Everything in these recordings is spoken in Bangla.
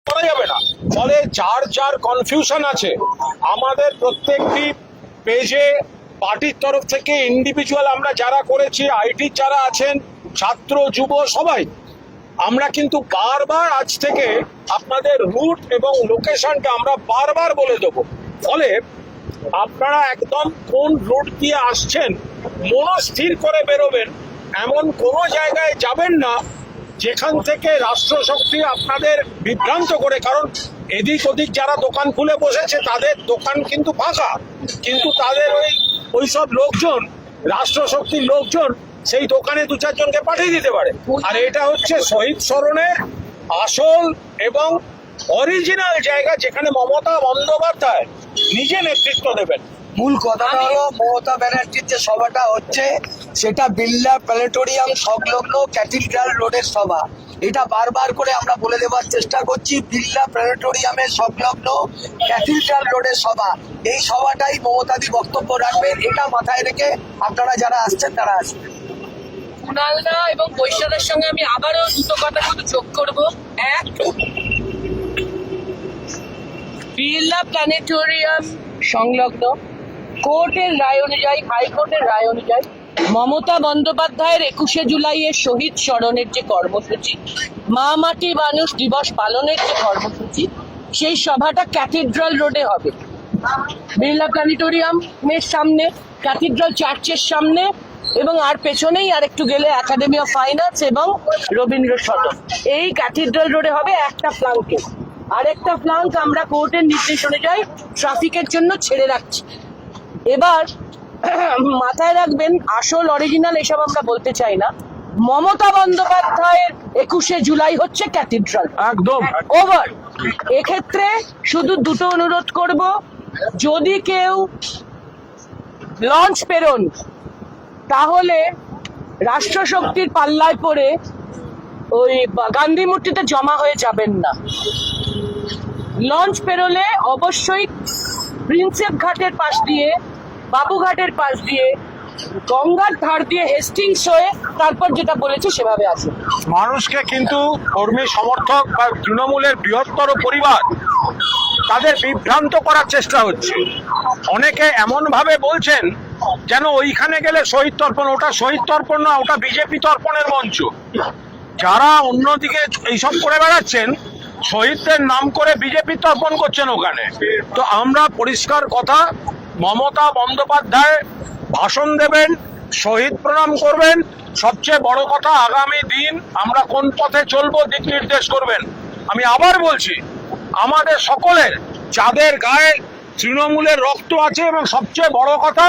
করা যাবে না। ফলে যার যার কনফিউশন আছে, আমাদের প্রত্যেকটি পেজে পার্টির তরফ থেকে ইন্ডিভিজুয়াল আমরা যারা করেছি, আইটির যারা আছেন, ছাত্র যুব সবাই, আমরা কিন্তু বারবার আজ থেকে আপনাদের রুট এবং লোকেশনটা আমরা বারবার বলে দেবো। ফলে আপনারা একদম কোন রুট দিয়ে আসছেন মনস্থির করে বেরোবেন। এমন কোনো জায়গায় যাবেন না যেখান থেকে রাষ্ট্রশক্তি আপনাদের বিভ্রান্ত করে। কারণ এদিক ওদিক যারা দোকান খুলে বসেছে তাদের দোকান কিন্তু ফাঁকা, কিন্তু তাদের ওইসব লোকজন, রাষ্ট্রশক্তির লোকজন সেই দোকানে দু চারজনকে পাঠিয়ে দিতে পারে। আর এটা হচ্ছে শহীদ স্মরণের আসল এবং অরিজিনাল জায়গা, যেখানে মমতা বন্দ্যোপাধ্যায় নিজে নেতৃত্ব দেবেন। মূল কথাটা হলো মমতা ব্যানার্জির যে সভাটা হচ্ছে সেটা বিড়লা প্ল্যানেটোরিয়াম সংলগ্ন ক্যাথিড্রাল রোডের সভা। এটা বারবার করে আমরা বলে দেওয়ার চেষ্টা করছি, বিড়লা প্ল্যানেটোরিয়ামের সংলগ্ন ক্যাথিড্রাল রোডের সভা। এই সভাটাই মমতাদি বক্তব্য রাখবেন, এটা মাথায় রেখে আপনারা যারা আসছেন তারা আসবেন। কুণালদা এবং বৈশাখের সঙ্গে আমি আবারও দুটো কথা শুধু যোগ করবো। এক, বিড়লা প্ল্যানেটোরিয়াম সংলগ্ন কোর্টের রায় অনুযায়ী, হাইকোর্টের রায় অনুযায়ী মমতা বন্দ্যোপাধ্যায়ের 21শে জুলাইয়ের শহীদ স্মরণের যে কর্মসূচি, মা মাটি মানুষ দিবস পালনের যে কর্মসূচি, সেই সভাটা ক্যাথিড্রাল রোডে হবে। বিড়লা প্ল্যানেটোরিয়ামের সামনে, ক্যাথিড্রাল চার্চের সামনে, এবং আর পেছনেই আর একটু গেলে একাডেমি অফ ফাইন আর্টস এবং রবীন্দ্র সদন। এই ক্যাথিড্রাল রোডে হবে একটা ফ্লাঙ্কে। আরেকটা ফ্লাঙ্ক আমরা কোর্টের নির্দেশ অনুযায়ী ট্রাফিকের জন্য ছেড়ে রাখছি। এবার মাথায় রাখবেন, আসল অরিজিনাল এসব আমরা বলতে চাই না। মমতা বন্দ্যোপাধ্যায়ের 21শে জুলাই হচ্ছে ক্যাথিড্রাল, একদম ওভার। এক্ষেত্রে শুধু দুটো অনুরোধ করব, যদি কেউ লঞ্চ পেরোন তাহলে রাষ্ট্রশক্তির পাল্লায় পড়ে ওই গান্ধী মূর্তিতে জমা হয়ে যাবেন না। লঞ্চ পেরোলে অবশ্যই প্রিন্সেপ ঘাটের পাশ দিয়ে, বাবুঘাটের পাশ দিয়ে, গঙ্গার ধার দিয়ে হেস্টিংস হয়ে তারপর যেটা বলেছে সেভাবে আছে। মানুষকে কিন্তু কর্মী সমর্থক বা তৃণমূলের বৃহত্তর পরিবার তাদের বিভ্রান্ত করার চেষ্টা হচ্ছে। অনেকে এমন ভাবে বলছেন যেন ওইখানে গেলে শহীদ তর্পণ, ওটা শহীদ তর্পণ না, ওটা বিজেপি তর্পণের মঞ্চ। যারা অন্যদিকে এইসব করে বেড়াচ্ছেন, শহীদদের নাম করে বিজেপি তর্পণ করছেন ওখানে। তো আমরা পরিষ্কার কথা, মমতা বন্দ্যোপাধ্যায় ভাষণ দেবেন, শহীদ প্রণাম করবেন, সবচেয়ে বড় কথা আগামী দিন আমরা কোন পথে চলবো দিক নির্দেশ করবেন। আমি আবার বলছি, আমাদের সকলের যাদের গায়ে তৃণমূলের রক্ত আছে এবং সবচেয়ে বড় কথা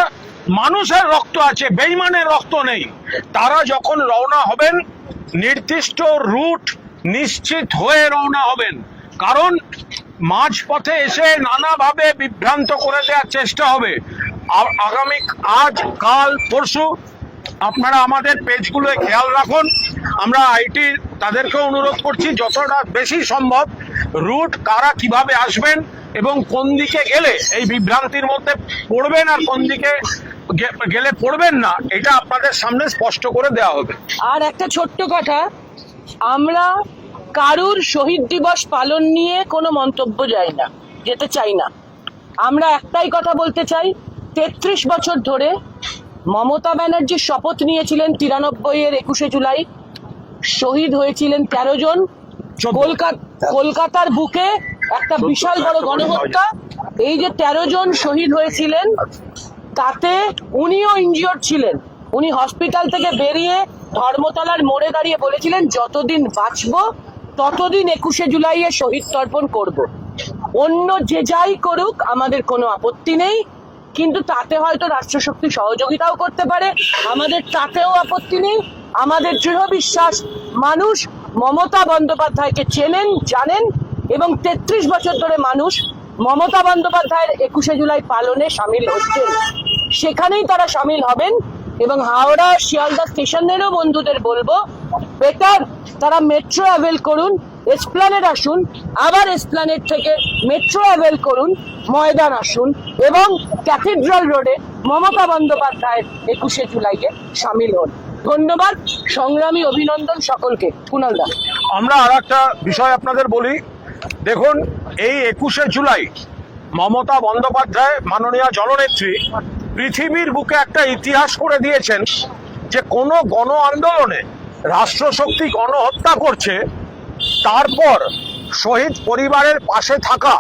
মানুষের রক্ত আছে, বেইমানের রক্ত নেই, তারা যখন রওনা হবেন নির্দিষ্ট রুট নিশ্চিত হয়ে রওনা হবেন। কারণ মাঝপথে এসে নানাভাবে বিভ্রান্ত করে দেওয়ার চেষ্টা হবে। আগামী আজ কাল পরশু আপনারা আমাদের পেজগুলোয় খেয়াল রাখুন। আমরা আইটি তাদেরকে অনুরোধ করছি যতটা বেশি সম্ভব রুট কারা কিভাবে আসবেন এবং কোন দিকে গেলে এই বিভ্রান্তির মধ্যে পড়বেন আর কোন দিকে গেলে পড়বেন না, এটা আপনাদের সামনে স্পষ্ট করে দেওয়া হবে। আর একটা ছোট্ট কথা, আমরা কারুর শহীদ দিবস পালন নিয়ে কোনো মন্তব্য যেতে চাই না। আমরা একটাই কথা বলতে চাই, 33 বছর ধরে মমতা ব্যানার্জি শপথ নিয়েছিলেন 93-এর 21শে জুলাই, শহীদ হয়েছিলেন 13 জন। কলকাতার বুকে একটা বিশাল বড় গণহত্যা। এই যে 13 জন শহীদ হয়েছিলেন তাতে উনিও ইনজিওর্ড ছিলেন। উনি হসপিটাল থেকে বেরিয়ে ধর্মতলার মোড়ে দাঁড়িয়ে বলেছিলেন, যতদিন বাঁচবো ততদিন 21শে জুলাইয়ে শহীদ তর্পণ করব। অন্য যে যাই করুক আমাদের কোনো আপত্তি নেই, কিন্তু তাতে হয়তো রাষ্ট্রশক্তি সহযোগিতাও করতে পারে, আমাদের তাতেও আপত্তি নেই। আমাদের দৃঢ় বিশ্বাস, মানুষ মমতা বন্দ্যোপাধ্যায়কে চেনেন, জানেন, এবং 33 বছর ধরে মানুষ মমতা বন্দ্যোপাধ্যায়ের 21শে জুলাই পালনে সামিল হচ্ছেন, সেখানেই তারা সামিল হবেন। এবং হাওড়া শিয়ালদা স্টেশনেরও বন্ধুদের বলবো, বেটার তারা মেট্রো অ্যাভেল করুন, এসপ্ল্যানেড আসুন, আবার এসপ্ল্যানেড থেকে মেট্রো অ্যাভেল করুন, ময়দান আসুন এবং ক্যাথিড্রাল রোডে মমতা বন্দ্যোপাধ্যায়ের 21শে জুলাইয়ে সামিল হন। ধন্যবাদ, সংগ্রামী অভিনন্দন সকলকে। কুণালদা, আমরা আর একটা বিষয় আপনাদের বলি, দেখুন, এই 21শে জুলাই মমতা বন্দ্যোপাধ্যায় মাননীয় জননেত্রী পৃথিবীর বুকে একটা ইতিহাস করে দিয়েছেন যে কোনো গণ আন্দোলনে রাষ্ট্রশক্তি গণহত্যা করছে, তারপর শহীদ পরিবারের পাশে থাকা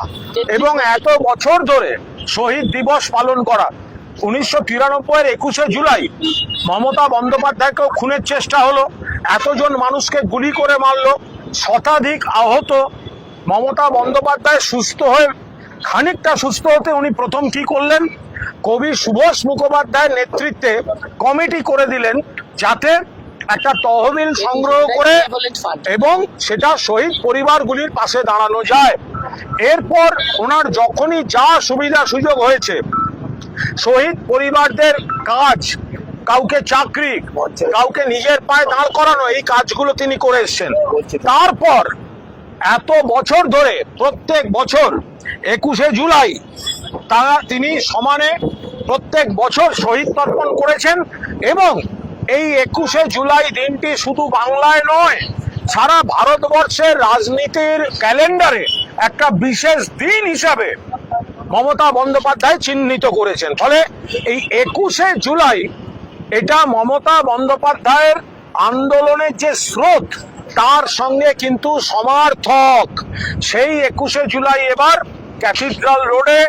এবং এত বছর ধরে শহীদ দিবস পালন করা। 1993-এর 21শে জুলাই মমতা বন্দ্যোপাধ্যায়কেও খুনের চেষ্টা হলো, এতজন মানুষকে গুলি করে মারলো, শতাধিক আহত। মমতা বন্দ্যোপাধ্যায় খানিকটা সুস্থ হতে উনি প্রথম কি করলেন, কবি সুভাষ মুখোপাধ্যায়ের নেতৃত্বে কমিটি করে দিলেন যাতে একটা তহবিল সংগ্রহ করে এবং সেটা শহীদ পরিবারগুলির পাশে দাঁড়ানো যায়। এরপর ওনার যখনই যা সুবিধা সুযোগ হয়েছে, শহীদ পরিবারদের কাজ, কাউকে চাকরি, কাউকে নিজের পায়ে দাঁড় করানো, এই কাজগুলো তিনি করে এসছেন। তারপর এত বছর ধরে প্রত্যেক বছর 21শে জুলাই তিনি সমানে প্রত্যেক বছর শহীদ তর্পণ করেছেন এবং এই 21শে জুলাই দিনটি শুধু বাংলায় নয়, সারা ভারতবর্ষের রাজনীতির ক্যালেন্ডারে একটা বিশেষ দিন হিসাবে মমতা বন্দ্যোপাধ্যায় চিহ্নিত করেছেন। ফলে এই 21শে জুলাই এটা মমতা বন্দ্যোপাধ্যায়ের আন্দোলনের যে স্রোত তার সঙ্গে কিন্তু সমার্থক। সেই 21শে জুলাই এবার ক্যাথিড্রাল রোডে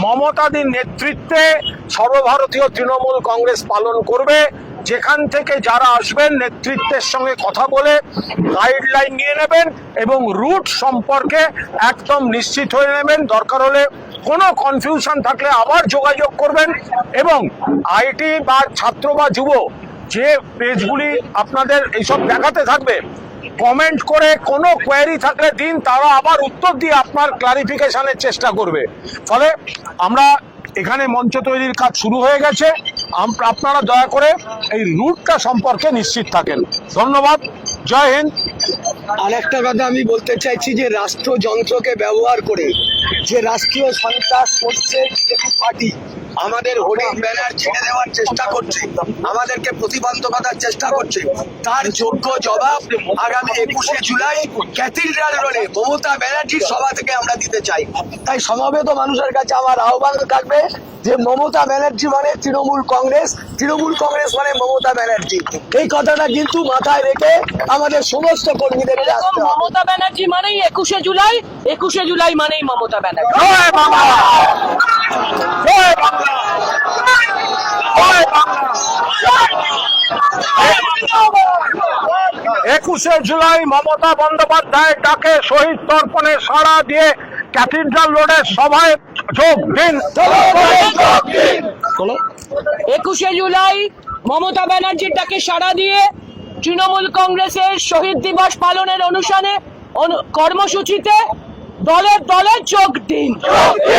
মমতাদির নেতৃত্বে সর্বভারতীয় তৃণমূল কংগ্রেস পালন করবে, যেখান থেকে যারা আসবেন নেতৃত্বের সঙ্গে কথা বলে গাইডলাইন নিয়ে নেবেন এবং রুট সম্পর্কে একদম নিশ্চিত হয়ে নেবেন। দরকার হলে কোনো কনফিউশন থাকলে আবার যোগাযোগ করবেন এবং আইটি বা ছাত্র বা যুব যে পেজগুলি আপনাদের এইসব দেখাতে থাকবে, কমেন্ট করে কোনো কোয়েরি থাকলে দিন, তারা আবার উত্তর দিয়ে আপনার ক্লারিফিকেশনের চেষ্টা করবে। ফলে আমরা এখানে মঞ্চ তৈরির কাজ শুরু হয়ে গেছে, আপনারা দয়া করে এই রুটটা সম্পর্কে নিশ্চিত থাকেন। ধন্যবাদ, জয় হিন্দ। আরেকটা কথা আমি বলতে চাইছি যে রাষ্ট্রযন্ত্রকে ব্যবহার করে যে রাষ্ট্রীয় সন্ত্রাস করছে পার্টি, আমাদের হোর্ডিং ব্যানার ছেড়ে দেওয়ার চেষ্টা করছে, আমাদেরকে প্রতিবন্ধকতার চেষ্টা করছে, তার যোগ্য জবাব আগামী 21শে জুলাই ক্যাথিড্রাল রোডে মমতা ব্যানার্জির সভা থেকে আমরা দিতে চাই। তাই সমবেত মানুষের কাছে আমার আহ্বান থাকবে যে মমতা ব্যানার্জি মানে তৃণমূল কংগ্রেস, তৃণমূল কংগ্রেস মানে মমতা ব্যানার্জি, এই কথাটা কিন্তু মাথায় রেখে আমাদের সমস্ত কর্মীদের মমতা ব্যানার্জি মানেই 21শে জুলাই, 21শে জুলাই মানেই মমতা ব্যানার্জি। জয় বাংলা, জয় বাংলা, জয় বাংলা। 21শে জুলাই মমতা বন্দ্যোপাধ্যায় ডাকে শহীদ তর্পণে সাড়া দিয়ে ক্যাথিড্রাল রোডের সভায় যোগ দিন। 21শে জুলাই মমতা ব্যানার্জির ডাকে সাড়া দিয়ে তৃণমূল কংগ্রেসের শহীদ দিবস পালনের অনুষ্ঠানে কর্মসূচিতে দলে দলে যোগ দিন।